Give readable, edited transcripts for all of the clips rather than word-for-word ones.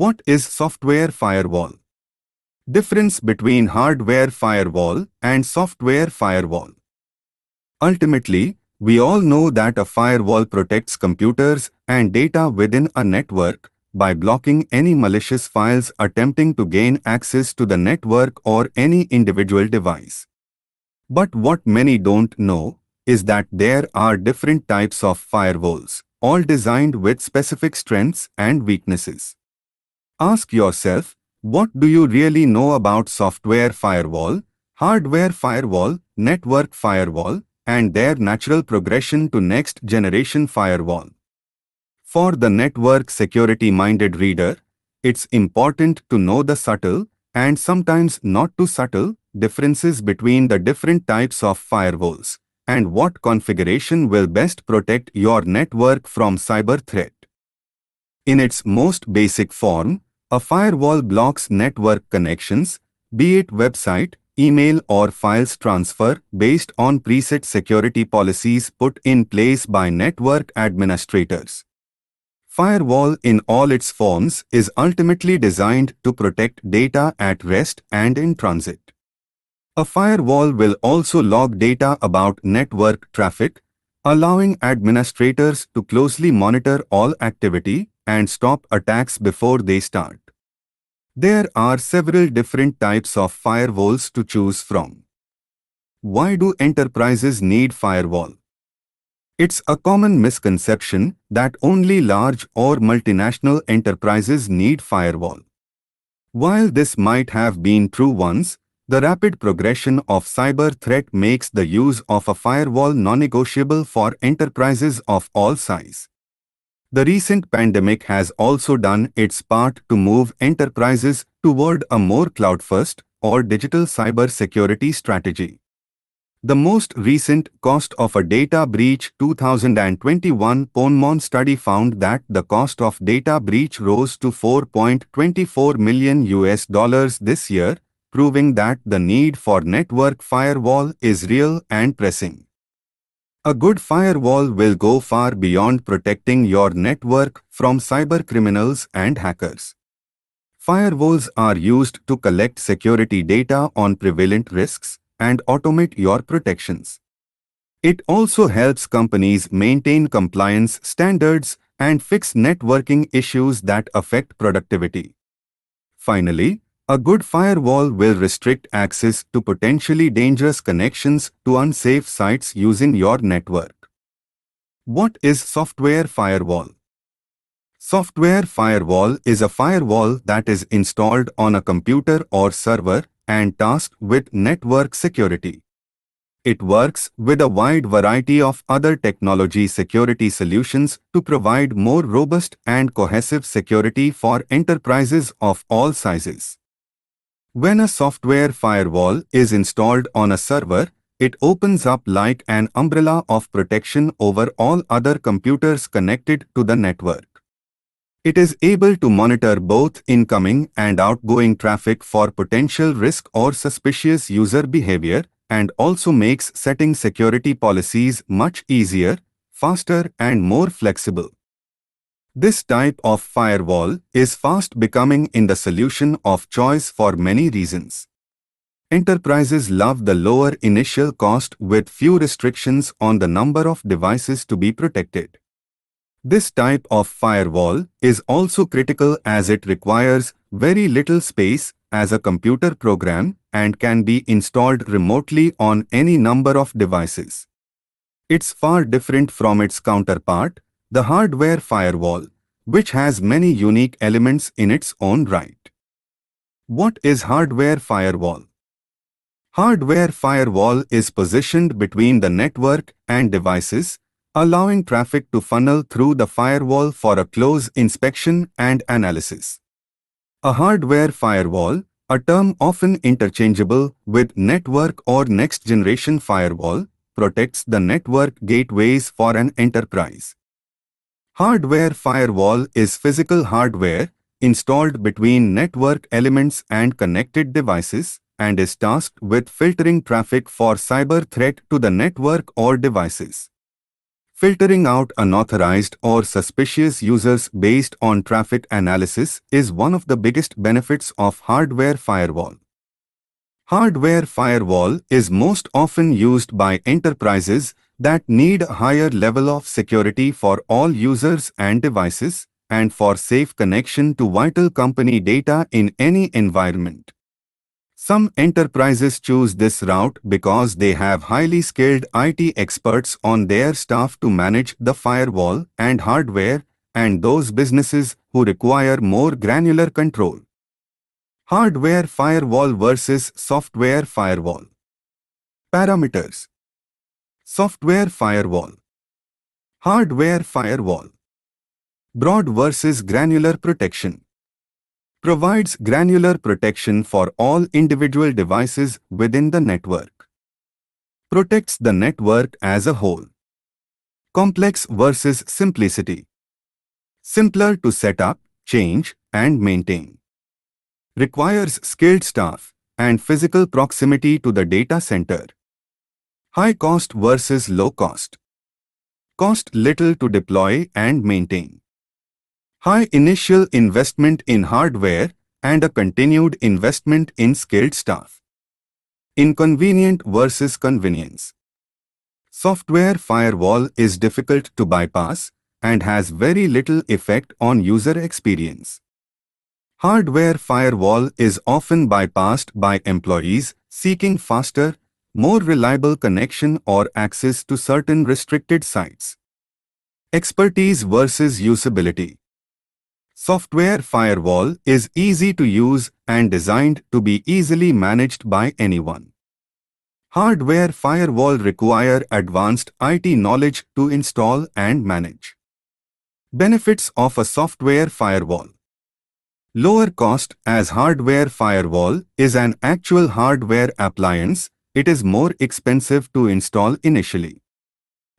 What is software firewall? Difference between hardware firewall and software firewall. Ultimately, we all know that a firewall protects computers and data within a network by blocking any malicious files attempting to gain access to the network or any individual device. But what many don't know is that there are different types of firewalls, all designed with specific strengths and weaknesses. Ask yourself, what do you really know about software firewall, hardware firewall, network firewall, and their natural progression to next-generation firewall? For the network security-minded reader, it's important to know the subtle, and sometimes not too subtle, differences between the different types of firewalls, and what configuration will best protect your network from cyber threat. In its most basic form, a firewall blocks network connections, be it website, email or files transfer based on preset security policies put in place by network administrators. Firewall in all its forms is ultimately designed to protect data at rest and in transit. A firewall will also log data about network traffic, allowing administrators to closely monitor all activity and stop attacks before they start. There are several different types of firewalls to choose from. Why do enterprises need firewall? It's a common misconception that only large or multinational enterprises need firewall. While this might have been true once, the rapid progression of cyber threat makes the use of a firewall non-negotiable for enterprises of all size. The recent pandemic has also done its part to move enterprises toward a more cloud-first or digital cyber security strategy. The most recent Cost of a Data Breach 2021 Ponemon study found that the cost of data breach rose to $4.24 million this year, proving that the need for network firewall is real and pressing. A good firewall will go far beyond protecting your network from cyber criminals and hackers. Firewalls are used to collect security data on prevalent risks and automate your protections. It also helps companies maintain compliance standards and fix networking issues that affect productivity. Finally, a good firewall will restrict access to potentially dangerous connections to unsafe sites using your network. What is software firewall? Software firewall is a firewall that is installed on a computer or server and tasked with network security. It works with a wide variety of other technology security solutions to provide more robust and cohesive security for enterprises of all sizes. When a software firewall is installed on a server, it opens up like an umbrella of protection over all other computers connected to the network. It is able to monitor both incoming and outgoing traffic for potential risk or suspicious user behavior, and also makes setting security policies much easier, faster, and more flexible. This type of firewall is fast becoming in the solution of choice for many reasons. Enterprises love the lower initial cost with few restrictions on the number of devices to be protected. This type of firewall is also critical as it requires very little space as a computer program and can be installed remotely on any number of devices. It's far different from its counterpart, the hardware firewall, which has many unique elements in its own right. What is hardware firewall? Hardware firewall is positioned between the network and devices, allowing traffic to funnel through the firewall for a close inspection and analysis. A hardware firewall, a term often interchangeable with network or next-generation firewall, protects the network gateways for an enterprise. Hardware firewall is physical hardware installed between network elements and connected devices and is tasked with filtering traffic for cyber threat to the network or devices. Filtering out unauthorized or suspicious users based on traffic analysis is one of the biggest benefits of hardware firewall. Hardware firewall is most often used by enterprises that need a higher level of security for all users and devices, and for safe connection to vital company data in any environment. Some enterprises choose this route because they have highly skilled IT experts on their staff to manage the firewall and hardware, and those businesses who require more granular control. Hardware firewall versus software firewall. Parameters. Software firewall. Hardware firewall. Broad versus granular protection. Provides granular protection for all individual devices within the network. Protects the network as a whole. Complex versus simplicity. Simpler to set up, change, and maintain. Requires skilled staff and physical proximity to the data center. High cost versus low cost. Cost little to deploy and maintain. High initial investment in hardware and a continued investment in skilled staff. Inconvenient versus convenience. Software firewall is difficult to bypass and has very little effect on user experience. Hardware firewall is often bypassed by employees seeking faster, more reliable connection or access to certain restricted sites. Expertise versus usability. Software firewall is easy to use and designed to be easily managed by anyone. Hardware firewall require advanced IT knowledge to install and manage. Benefits of a software firewall. Lower cost. As hardware firewall is an actual hardware appliance, it is more expensive to install initially.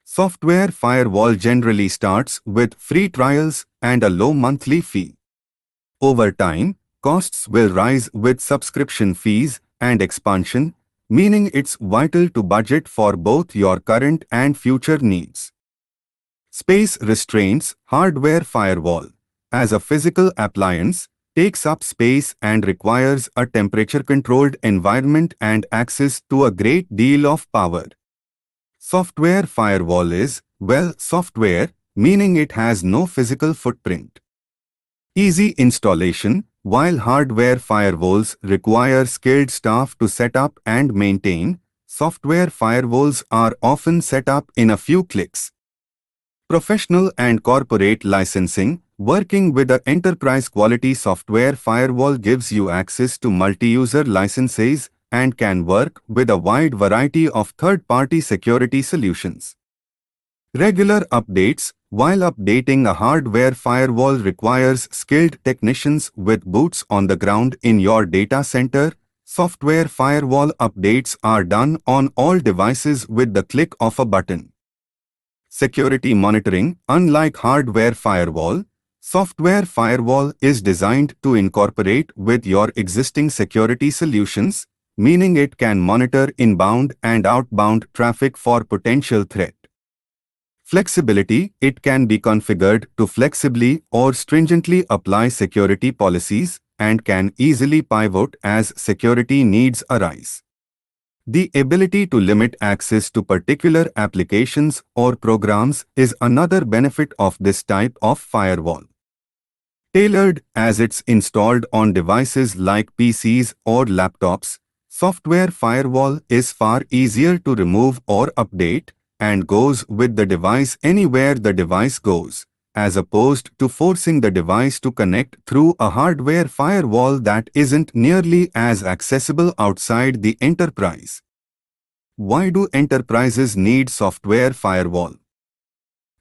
Software firewall generally starts with free trials and a low monthly fee. Over time, costs will rise with subscription fees and expansion, meaning it's vital to budget for both your current and future needs. Space restraints. Hardware firewall, as a physical appliance, takes up space and requires a temperature-controlled environment and access to a great deal of power. Software firewall is, well, software, meaning it has no physical footprint. Easy installation. While hardware firewalls require skilled staff to set up and maintain, software firewalls are often set up in a few clicks. Professional and corporate licensing. Working with an enterprise-quality software firewall gives you access to multi-user licenses and can work with a wide variety of third-party security solutions. Regular updates. While updating a hardware firewall requires skilled technicians with boots on the ground in your data center, software firewall updates are done on all devices with the click of a button. Security monitoring. Unlike hardware firewall, software firewall is designed to incorporate with your existing security solutions, meaning it can monitor inbound and outbound traffic for potential threat. Flexibility. It can be configured to flexibly or stringently apply security policies and can easily pivot as security needs arise. The ability to limit access to particular applications or programs is another benefit of this type of firewall. Tailored. As it's installed on devices like PCs or laptops, software firewall is far easier to remove or update and goes with the device anywhere the device goes, as opposed to forcing the device to connect through a hardware firewall that isn't nearly as accessible outside the enterprise. Why do enterprises need software firewall?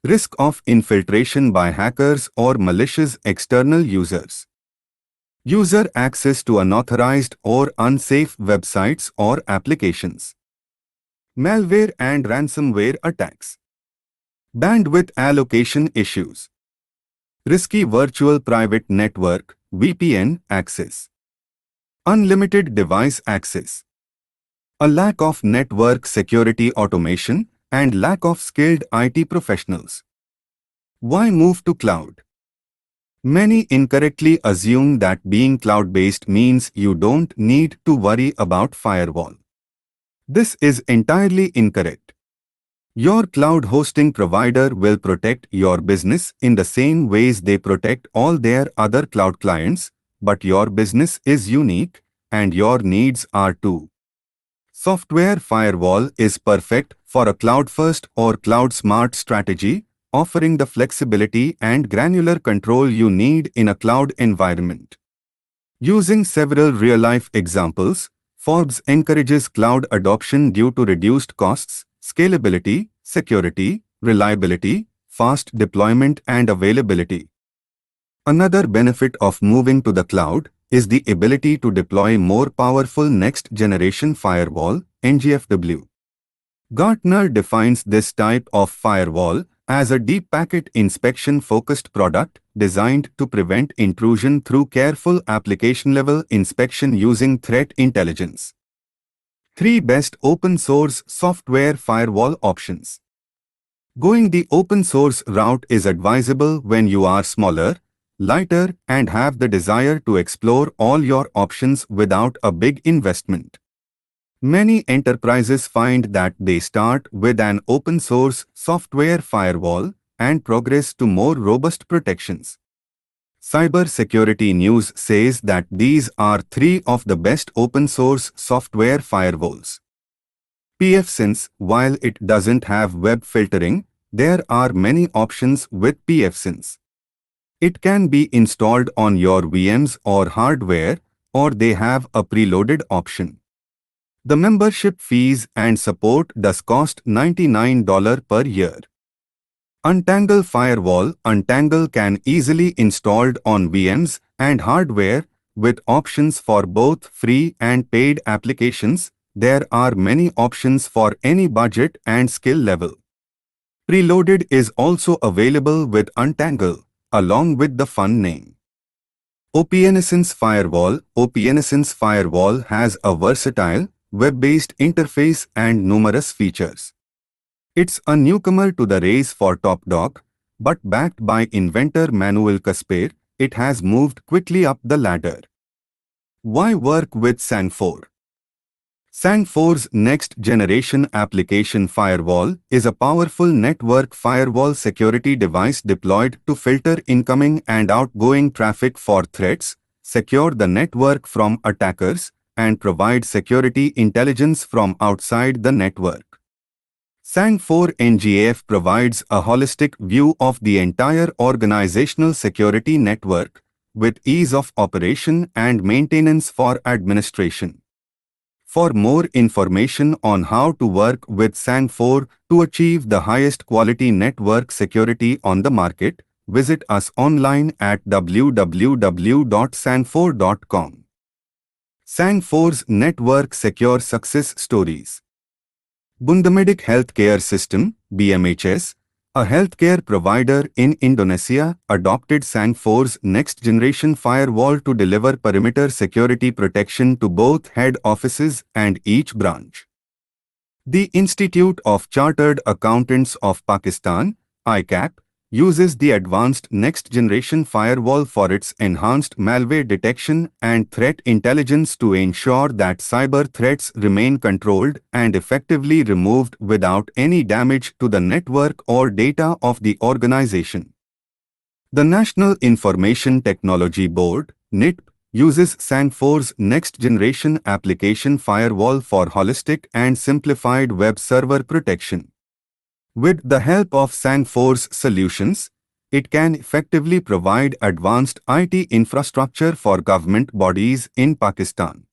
Risk of infiltration by hackers or malicious external users. User access to unauthorized or unsafe websites or applications. Malware and ransomware attacks. Bandwidth allocation issues. Risky virtual private network (VPN) access. Unlimited device access. A lack of network security automation. and lack of skilled IT professionals. Why move to cloud? Many incorrectly assume that being cloud-based means you don't need to worry about firewall. This is entirely incorrect. Your cloud hosting provider will protect your business in the same ways they protect all their other cloud clients, but your business is unique, and your needs are too. Software firewall is perfect for a cloud-first or cloud-smart strategy, offering the flexibility and granular control you need in a cloud environment. Using several real-life examples, Forbes encourages cloud adoption due to reduced costs, scalability, security, reliability, fast deployment and availability. Another benefit of moving to the cloud is the ability to deploy more powerful next-generation firewall, NGFW. Gartner defines this type of firewall as a deep packet inspection-focused product designed to prevent intrusion through careful application-level inspection using threat intelligence. 3 best open-source software firewall options. Going the open-source route is advisable when you are smaller, lighter, and have the desire to explore all your options without a big investment. Many enterprises find that they start with an open-source software firewall and progress to more robust protections. Cybersecurity News says that these are 3 of the best open-source software firewalls. pfSense, while it doesn't have web filtering, there are many options with pfSense. It can be installed on your VMs or hardware, or they have a preloaded option. The membership fees and support does cost $99 per year. Untangle Firewall. Untangle can easily installed on VMs and hardware with options for both free and paid applications. There are many options for any budget and skill level. Preloaded is also available with Untangle, along with the fun name. OpenSense Firewall. OpenSense Firewall has a versatile, web-based interface and numerous features. It's a newcomer to the race for top dog, but backed by inventor Manuel Casper, it has moved quickly up the ladder. Why work with SAN4? SAN4's next-generation application firewall is a powerful network firewall security device deployed to filter incoming and outgoing traffic for threats, secure the network from attackers, and provide security intelligence from outside the network. SAN4 NGAF provides a holistic view of the entire organizational security network, with ease of operation and maintenance for administration. For more information on how to work with SAN4 to achieve the highest quality network security on the market, visit us online at www.san4.com. SAN4's Network Secure Success Stories. Bundamedic Healthcare System, BMHS, a healthcare provider in Indonesia, adopted SAN4's next-generation firewall to deliver perimeter security protection to both head offices and each branch. The Institute of Chartered Accountants of Pakistan, ICAP, uses the advanced next-generation firewall for its enhanced malware detection and threat intelligence to ensure that cyber threats remain controlled and effectively removed without any damage to the network or data of the organization. The National Information Technology Board, NITP, uses SAN4's next-generation application firewall for holistic and simplified web server protection. With the help of SAN4's solutions, it can effectively provide advanced IT infrastructure for government bodies in Pakistan.